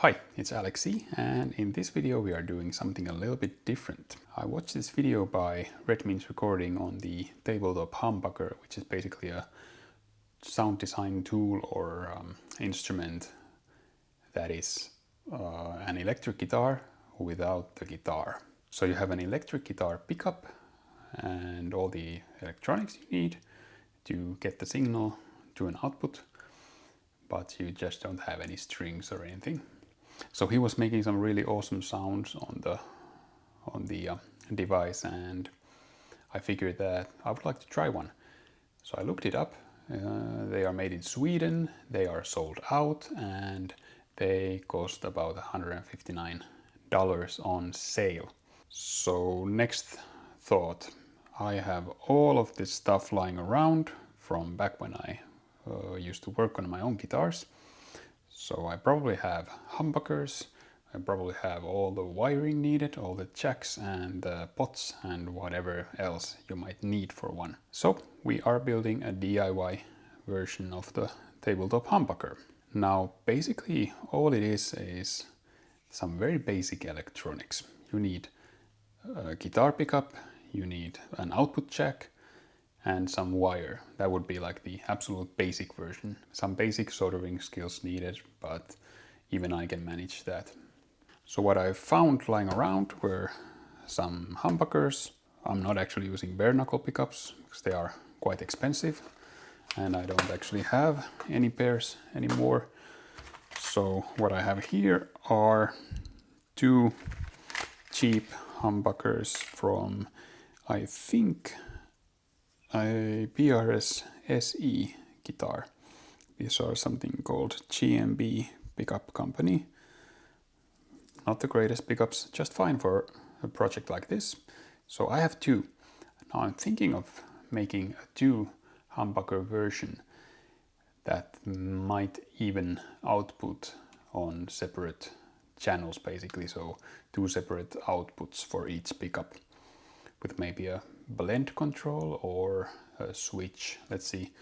Hi, it's Alexi, and in this video we are doing something a little bit different. I watched this video by Redmin's recording on the Tabletop Humbucker, which is basically a sound design tool or instrument that is an electric guitar without the guitar. So you have an electric guitar pickup and all the electronics you need to get the signal to an output, but you just don't have any strings or anything. So he was making some really awesome sounds on the device, and I figured that I would like to try one. So I looked it up. They are made in Sweden, they are sold out, and they cost about $159 on sale. So next thought, I have all of this stuff lying around from back when I used to work on my own guitars. So I probably have humbuckers, I probably have all the wiring needed, all the jacks and the pots and whatever else you might need for one. So we are building a DIY version of the Tabletop Humbucker. Now basically all it is some very basic electronics. You need a guitar pickup, you need an output jack, and some wire. That would be like the absolute basic version. Some basic soldering skills needed, but even I can manage that. So what I found lying around were some humbuckers. I'm not actually using bare knuckle pickups because they are quite expensive and I don't actually have any pairs anymore. So what I have here are two cheap humbuckers from, I think, a PRS SE guitar. These are something called GMB pickup company. Not the greatest pickups, just fine for a project like this. So I have two. Now I'm thinking of making a two humbucker version that might even output on separate channels basically. So two separate outputs for each pickup with maybe a blend control or a switch. Let's see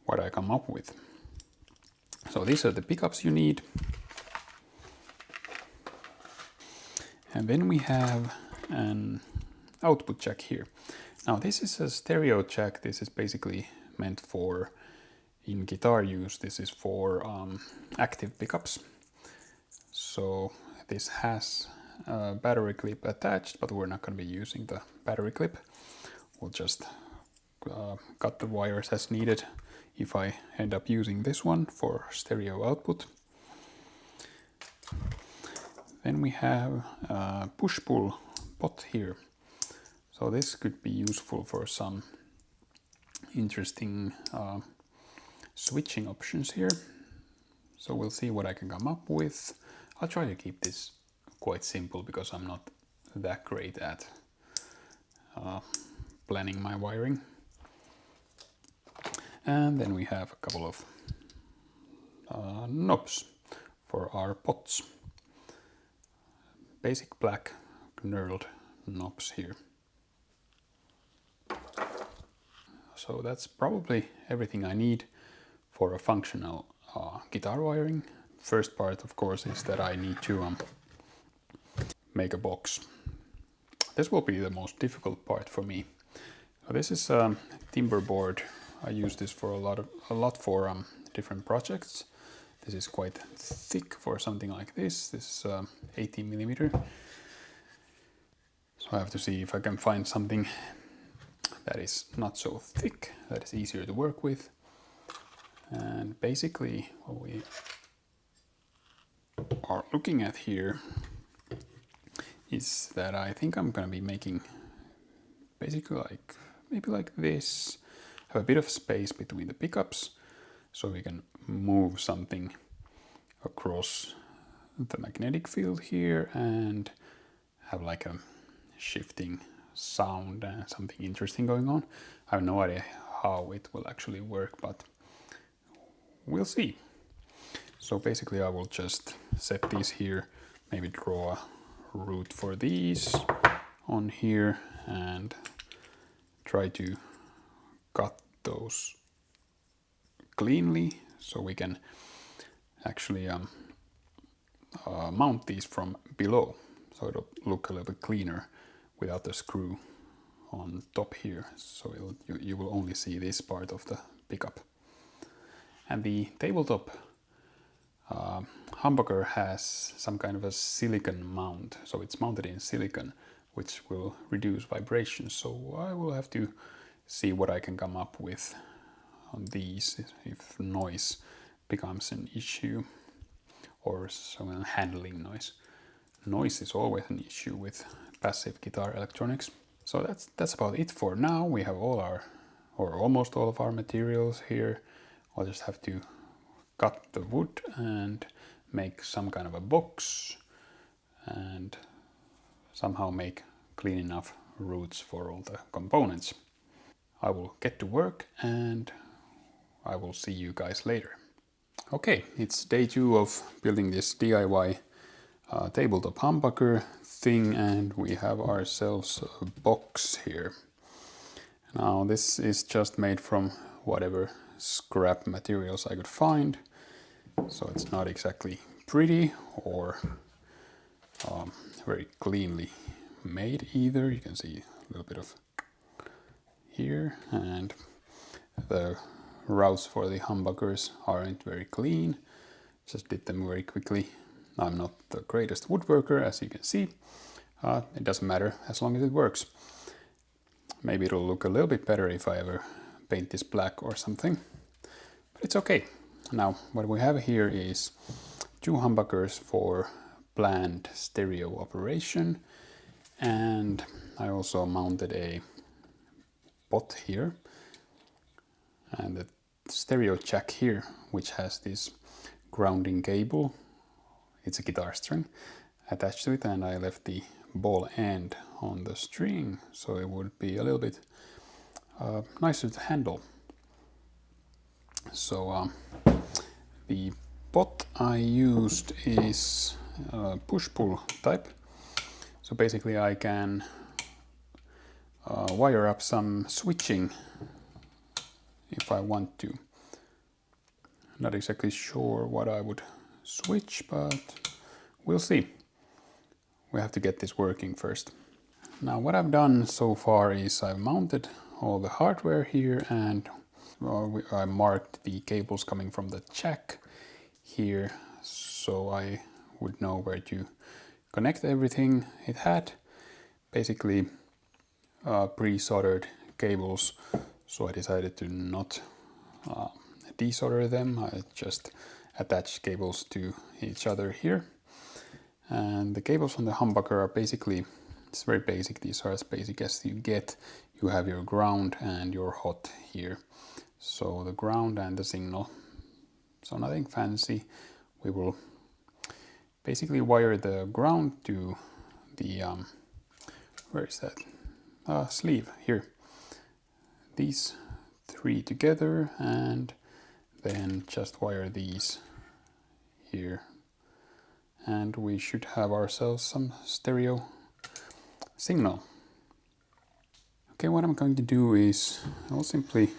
what I come up with. So these are the pickups you need. And then we have an output jack here. Now this is a stereo jack. This is basically meant for, in guitar use, this is for active pickups. So this has a battery clip attached, but we're not going to be using the battery clip. We'll just cut the wires as needed if I end up using this one for stereo output. Then we have a push-pull pot here. So this could be useful for some interesting switching options here. So we'll see what I can come up with. I'll try to keep this quite simple because I'm not that great at planning my wiring. And then we have a couple of knobs for our pots. Basic black knurled knobs here. So that's probably everything I need for a functional guitar wiring. First part, of course, is that I need to make a box. This will be the most difficult part for me. So this is a timber board. I use this for a lot for different projects. This is quite thick for something like this. This is 18 millimeter. So I have to see if I can find something that is not so thick, that is easier to work with. And basically what we are looking at here is that I think I'm going to be making basically maybe like this. Have a bit of space between the pickups so we can move something across the magnetic field here and have like a shifting sound and something interesting going on. I have no idea how it will actually work, but we'll see. So basically I will just set these here, maybe draw a route for these on here and try to cut those cleanly so we can actually mount these from below, so it'll look a little bit cleaner without the screw on top here. So you will only see this part of the pickup. And the tabletop humbucker has some kind of a silicon mount, so it's mounted in silicon, which will reduce vibrations. So I will have to see what I can come up with on these if noise becomes an issue, or some handling noise. Noise is always an issue with passive guitar electronics. So that's about it for now. We have all our, or almost all of our materials here. I'll just have to cut the wood and make some kind of a box and somehow make clean enough roots for all the components. I will get to work and I will see you guys later. Okay, it's day 2 of building this DIY tabletop humbucker thing, and we have ourselves a box here. Now this is just made from whatever scrap materials I could find, so it's not exactly pretty or very cleanly made either. You can see a little bit of here, and the routes for the humbuckers aren't very clean. Just did them very quickly. I'm not the greatest woodworker, as you can see. It doesn't matter as long as it works. Maybe it'll look a little bit better if I ever paint this black or something, but it's okay. Now what we have here is 2 humbuckers for planned stereo operation, and I also mounted a pot here and the stereo jack here, which has this grounding cable. It's a guitar string attached to it, and I left the ball end on the string so it would be a little bit nicer to handle. So the pot I used is push-pull type. So basically I can wire up some switching if I want to. Not exactly sure what I would switch, but we'll see. We have to get this working first. Now what I've done so far is I've mounted all the hardware here, and I marked the cables coming from the jack here so I would know where to connect everything. It had basically pre-soldered cables, so I decided to not desolder them. I just attached cables to each other here. And the cables on the humbucker are basically, it's very basic, these are as basic as you get. You have your ground and your hot here. So the ground and the signal. So nothing fancy. We will basically wire the ground to the, where is that? Sleeve here. These 3 together, and then just wire these here. And we should have ourselves some stereo signal. Okay, what I'm going to do is I'll simply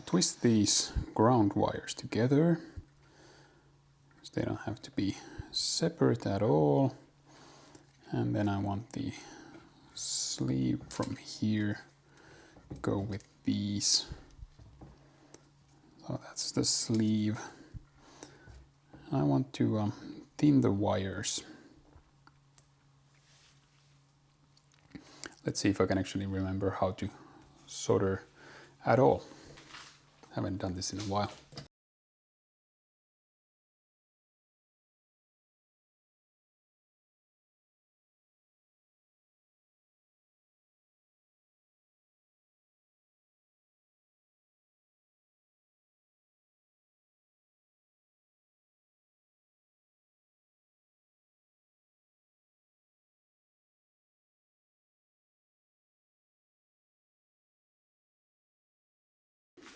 twist these ground wires together, so they don't have to be separate at all. And then I want the sleeve from here go with these. So that's the sleeve. I want to thin the wires. Let's see if I can actually remember how to solder at all. Haven't done this in a while.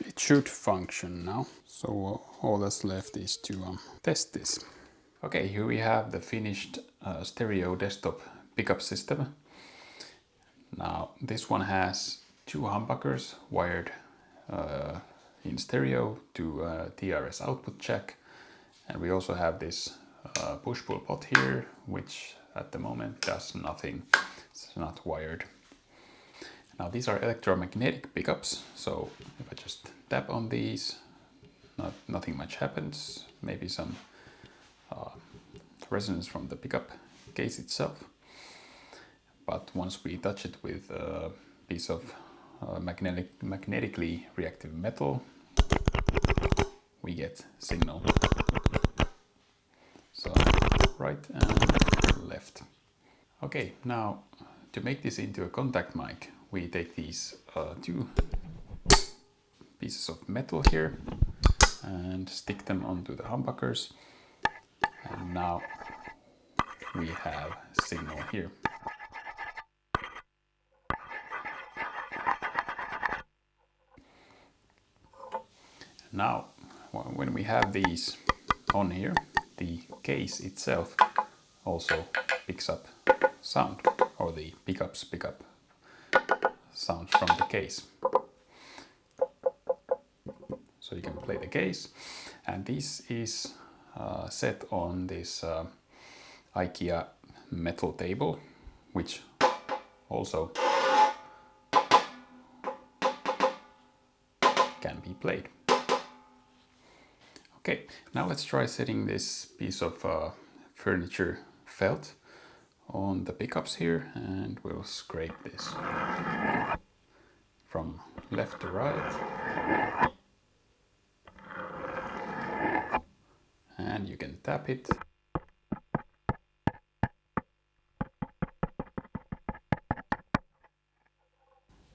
It should function now. So all that's left is to test this. Okay, here we have the finished stereo desktop pickup system. Now this one has 2 humbuckers wired in stereo to TRS output jack, and we also have this push-pull pot here, which at the moment does nothing. It's not wired. Now these are electromagnetic pickups, so if I just tap on these, nothing much happens. Maybe some resonance from the pickup case itself. But once we touch it with a piece of magnetically reactive metal, we get signal. So right and left. Okay, now to make this into a contact mic, we take these two pieces of metal here and stick them onto the humbuckers, and now we have signal here. Now when we have these on here, the case itself also picks up sound, or the pickups pick up sound from the case. So you can play the case, and this is set on this IKEA metal table, which also can be played. Okay, now let's try setting this piece of furniture felt on the pickups here, and we'll scrape this from left to right. And you can tap it.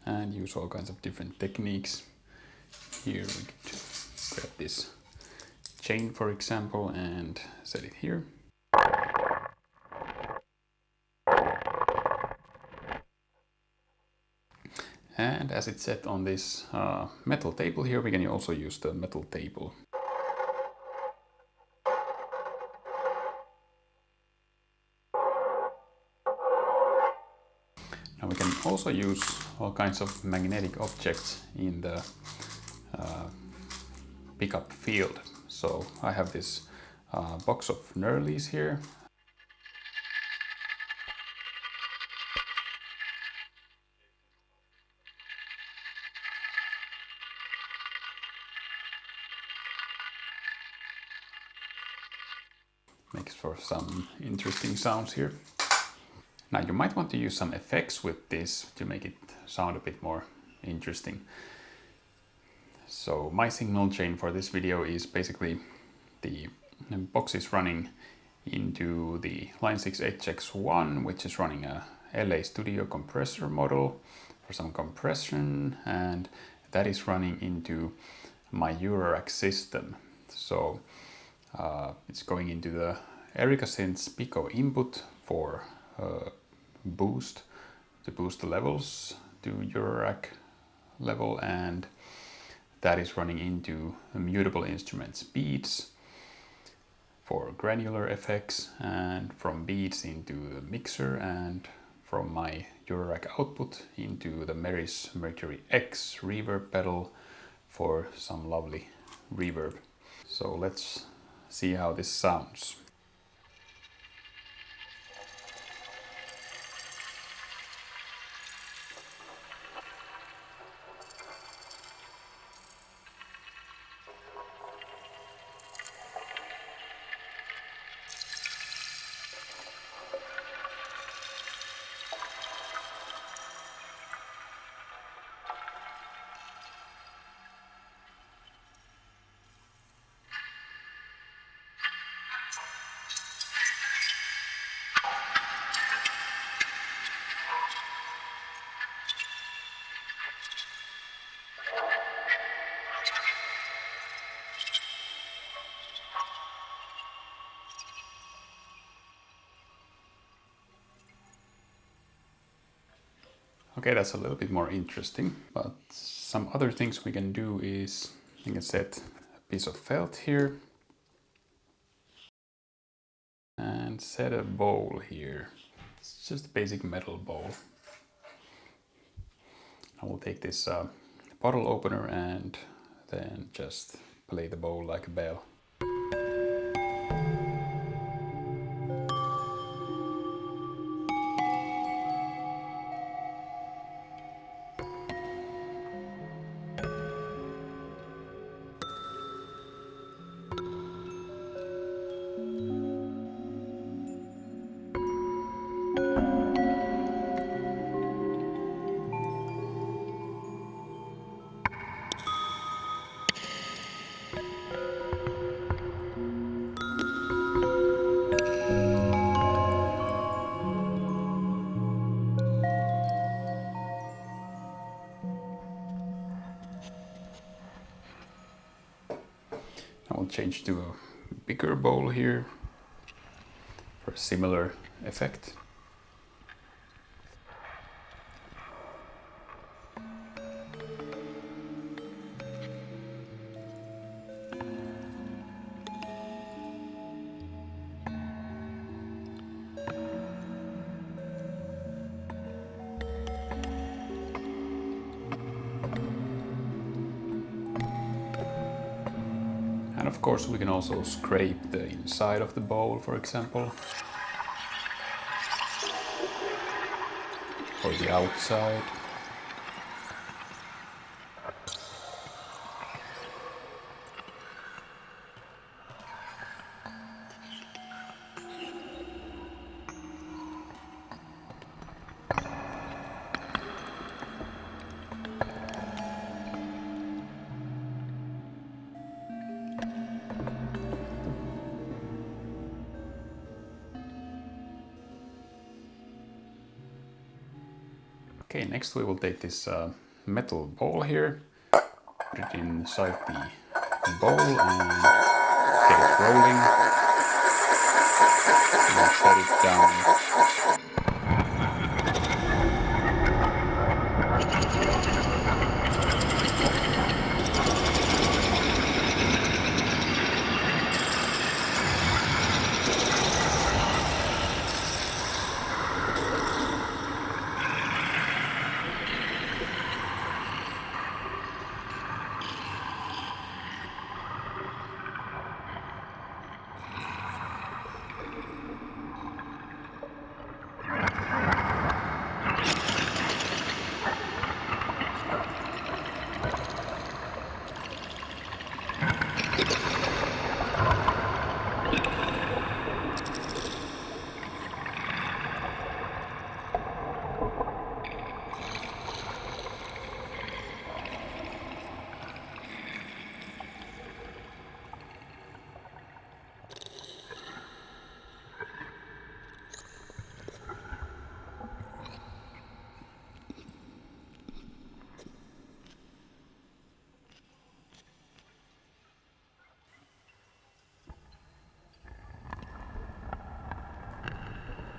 And use all kinds of different techniques. Here we could grab this chain, for example, and set it here. And as it's set on this metal table here, we can also use the metal table. Now we can also use all kinds of magnetic objects in the pickup field. So I have this box of knurlies here. Makes for some interesting sounds here. Now you might want to use some effects with this to make it sound a bit more interesting. So my signal chain for this video is basically the box is running into the Line 6 HX1, which is running a LA Studio compressor model for some compression, and that is running into my Eurorack system. So it's going into the Erica Sense Pico input for boost, to boost the levels to Eurorack level, and that is running into mutable instruments beats for granular effects, and from beats into the mixer, and from my Eurorack output into the Meris Mercury X reverb pedal for some lovely reverb. So let's see how this sounds. Okay, that's a little bit more interesting, but some other things we can do is you can set a piece of felt here and set a bowl here. It's just a basic metal bowl. I will take this bottle opener and then just play the bowl like a bell. change to a bigger bowl here for a similar effect. And of course we can also scrape the inside of the bowl, for example, or the outside. Okay, next we will take this metal ball here, put it inside the bowl and get it rolling, and set it down.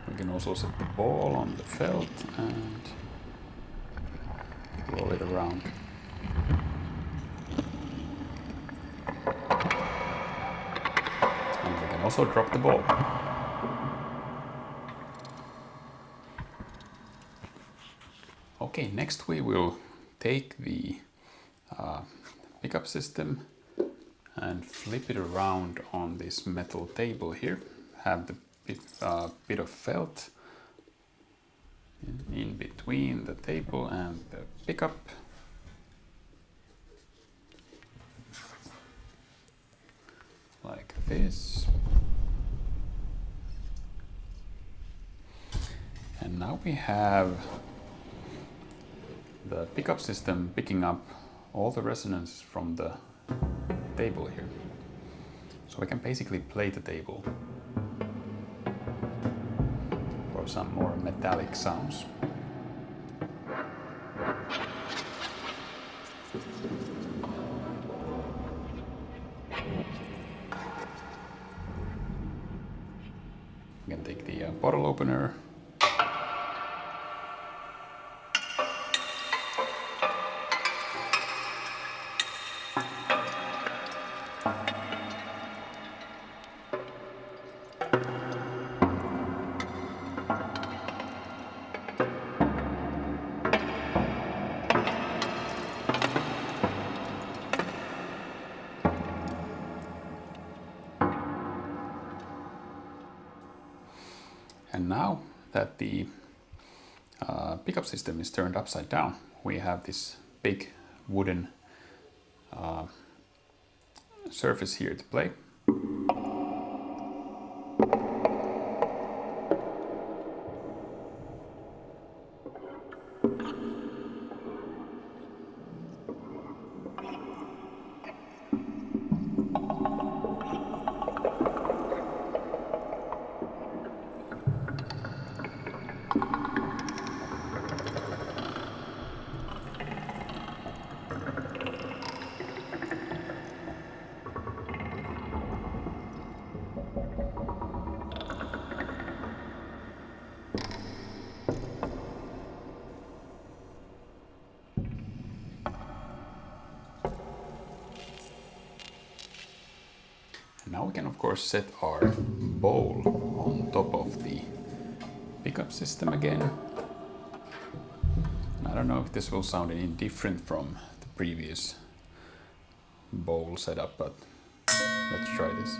We can also set the ball on the felt and roll it around. And we can also drop the ball. Okay, next we will take the pickup system and flip it around on this metal table here. Have the bit of felt in between the table and the pickup. Like this. And now we have the pickup system picking up all the resonance from the table here. So we can basically play the table for some more metallic sounds. We can take the bottle opener. And now that the pickup system is turned upside down, we have this big wooden surface here to play. can of course set our bowl on top of the pickup system again. And I don't know if this will sound any different from the previous bowl setup, but let's try this.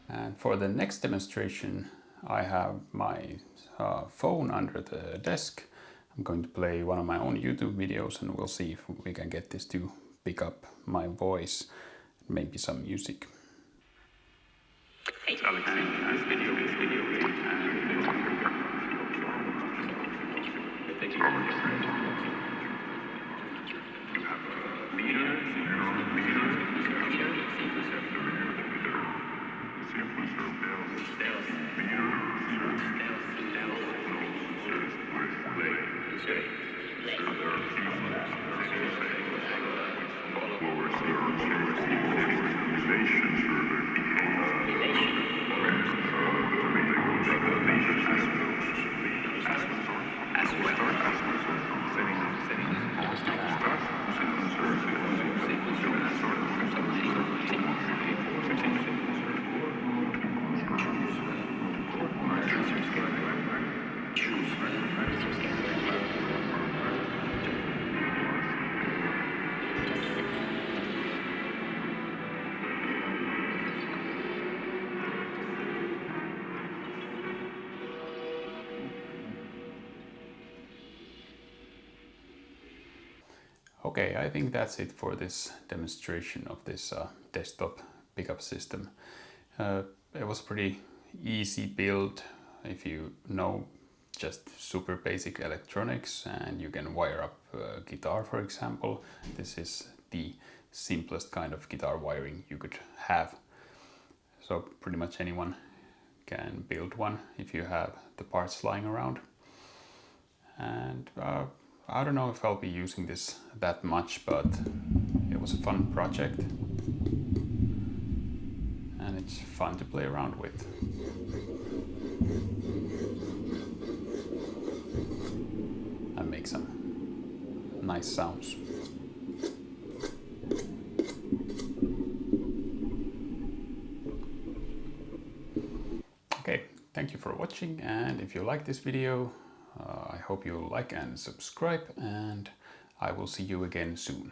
And for the next demonstration, I have my phone under the desk. I'm going to play one of my own YouTube videos and we'll see if we can get this to pick up my voice, maybe some music. It's Alex in this video. You have a meter, Okay, I think that's it for this demonstration of this desktop pickup system. It was pretty easy build if you know just super basic electronics and you can wire up a guitar, for example. This is the simplest kind of guitar wiring you could have. So pretty much anyone can build one if you have the parts lying around. And I don't know if I'll be using this that much, but it was a fun project and it's fun to play around with. And make some nice sounds. Okay, thank you for watching, and if you like this video, I hope you like and subscribe, and I will see you again soon.